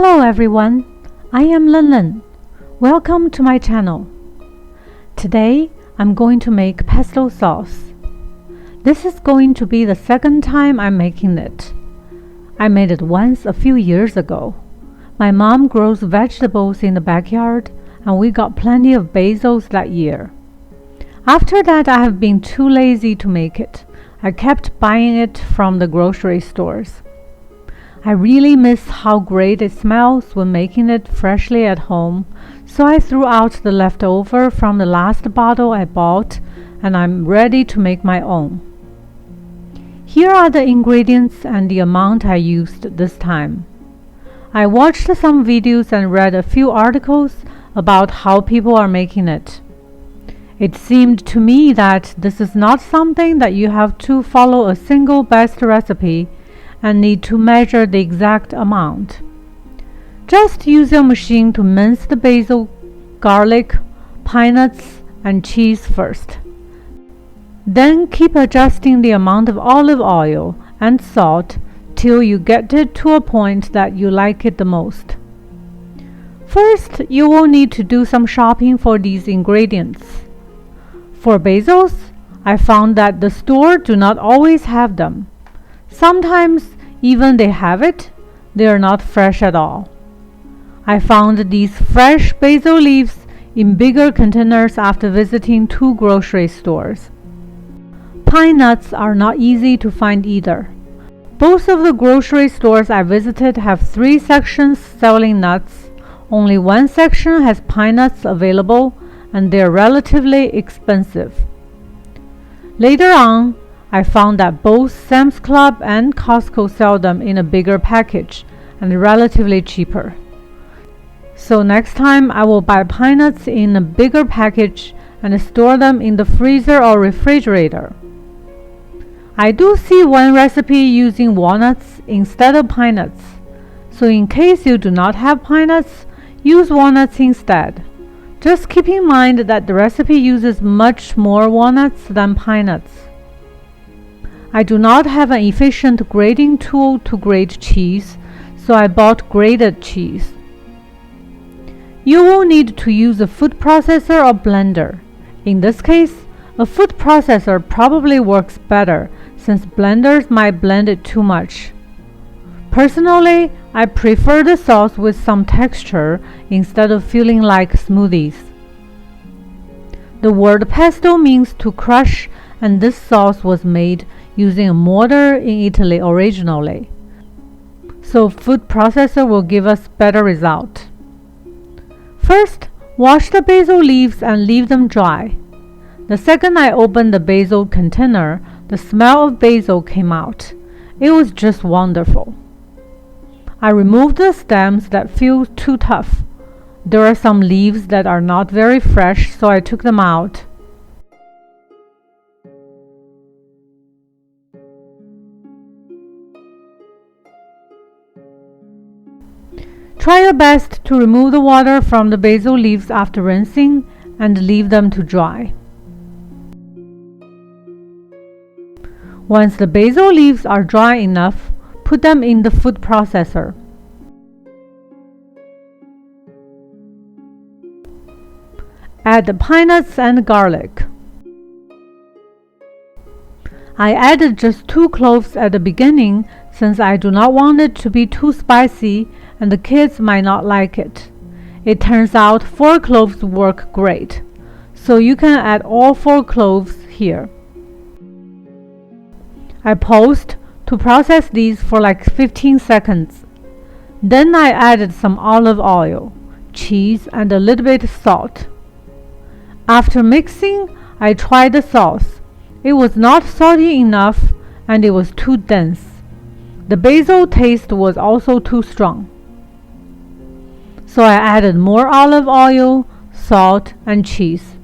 Hello everyone, I am Len. Welcome to my channel. Today I'm going to make pesto sauce. This is going to be the second time I'm making it. I made it once a few years ago. My mom grows vegetables in the backyard and we got plenty of basils that year. After that I have been too lazy to make it. I kept buying it from the grocery stores. I really miss how great it smells when making it freshly at home, so I threw out the leftover from the last bottle I bought and I'm ready to make my own. Here are the ingredients and the amount I used this time. I watched some videos and read a few articles about how people are making it. It seemed to me that this is not something that you have to follow a single best recipe and need to measure the exact amount. Just use your machine to mince the basil, garlic, pine nuts, and cheese first. Then keep adjusting the amount of olive oil and salt till you get it to a point that you like it the most. First, you will need to do some shopping for these ingredients. For basils, I found that the store do not always have them. Sometimes, even they have it, they are not fresh at all. I found these fresh basil leaves in bigger containers after visiting 2 grocery stores. Pine nuts are not easy to find either. Both of the grocery stores I visited have 3 sections selling nuts. Only 1 section has pine nuts available, and they are relatively expensive. Later on, I found that both Sam's Club and Costco sell them in a bigger package and relatively cheaper. So next time I will buy pine nuts in a bigger package and store them in the freezer or refrigerator. I do see one recipe using walnuts instead of pine nuts. So in case you do not have pine nuts, use walnuts instead. Just keep in mind that the recipe uses much more walnuts than pine nuts. I do not have an efficient grating tool to grate cheese, so I bought grated cheese. You will need to use a food processor or blender. In this case, a food processor probably works better since blenders might blend it too much. Personally, I prefer the sauce with some texture instead of feeling like smoothies. The word pesto means to crush, and this sauce was made using a mortar in Italy originally. So food processor will give us better result. First, wash the basil leaves and leave them dry. The second I opened the basil container, the smell of basil came out. It was just wonderful. I removed the stems that feel too tough. There are some leaves that are not very fresh, so I took them out. Try your best to remove the water from the basil leaves after rinsing and leave them to dry. Once the basil leaves are dry enough, put them in the food processor. Add the pine nuts and garlic. I added just 2 cloves at the beginning since I do not want it to be too spicy and the kids might not like it. It turns out 4 cloves work great, so you can add all 4 cloves here. I paused to process these for like 15 seconds. Then I added some olive oil, cheese, and a little bit of salt. After mixing, I tried the sauce. It was not salty enough and it was too dense. The basil taste was also too strong. So I added more olive oil, salt, and cheese.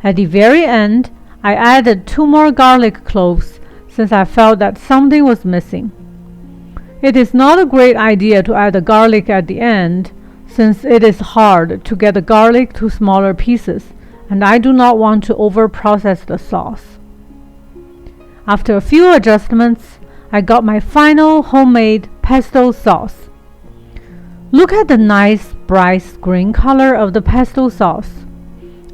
At the very end, I added 2 more garlic cloves since I felt that something was missing. It is not a great idea to add the garlic at the end since it is hard to get the garlic to smaller pieces and I do not want to over-process the sauce. After a few adjustments, I got my final homemade pesto sauce. Look at the nice bright green color of the pesto sauce.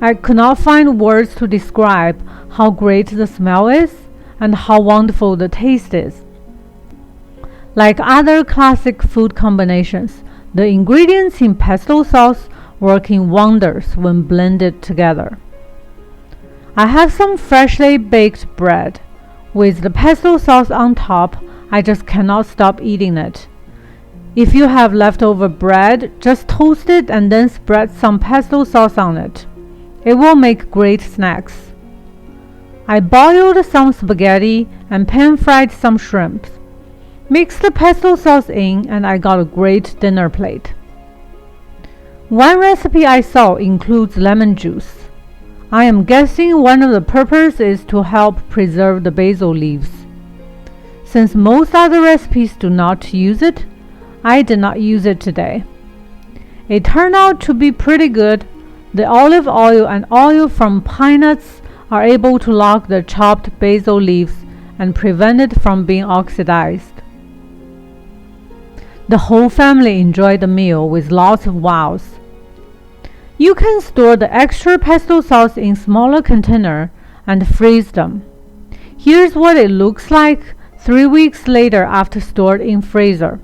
I could not find words to describe how great the smell is and how wonderful the taste is. Like other classic food combinations, the ingredients in pesto sauce work in wonders when blended together. I have some freshly baked bread. With the pesto sauce on top, I just cannot stop eating it. If you have leftover bread, just toast it and then spread some pesto sauce on it. It will make great snacks. I boiled some spaghetti and pan-fried some shrimps. Mix the pesto sauce in and I got a great dinner plate. One recipe I saw includes lemon juice. I am guessing one of the purposes is to help preserve the basil leaves. Since most other recipes do not use it, I did not use it today. It turned out to be pretty good. The olive oil and oil from pine nuts are able to lock the chopped basil leaves and prevent it from being oxidized. The whole family enjoyed the meal with lots of wows. You can store the extra pesto sauce in smaller container and freeze them. Here's what it looks like 3 weeks later after stored in freezer.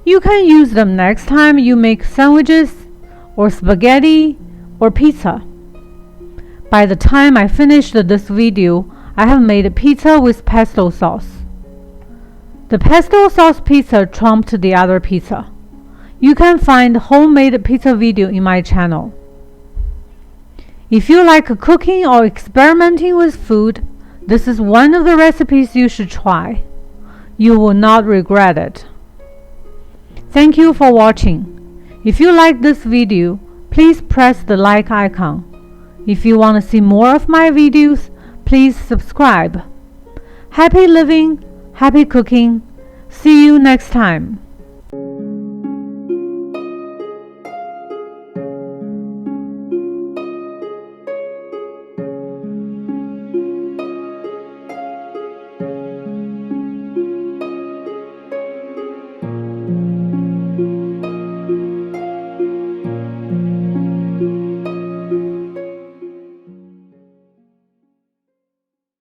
You can use them next time you make sandwiches or spaghetti or pizza. By the time I finished this video, I have made pizza with pesto sauce. The pesto sauce pizza trumped the other pizza. You can find homemade pizza video in my channel. If you like cooking or experimenting with food, this is one of the recipes you should try. You will not regret it. Thank you for watching. If you like this video, please press the like icon. If you want to see more of my videos, please subscribe. Happy living, happy cooking. See you next time.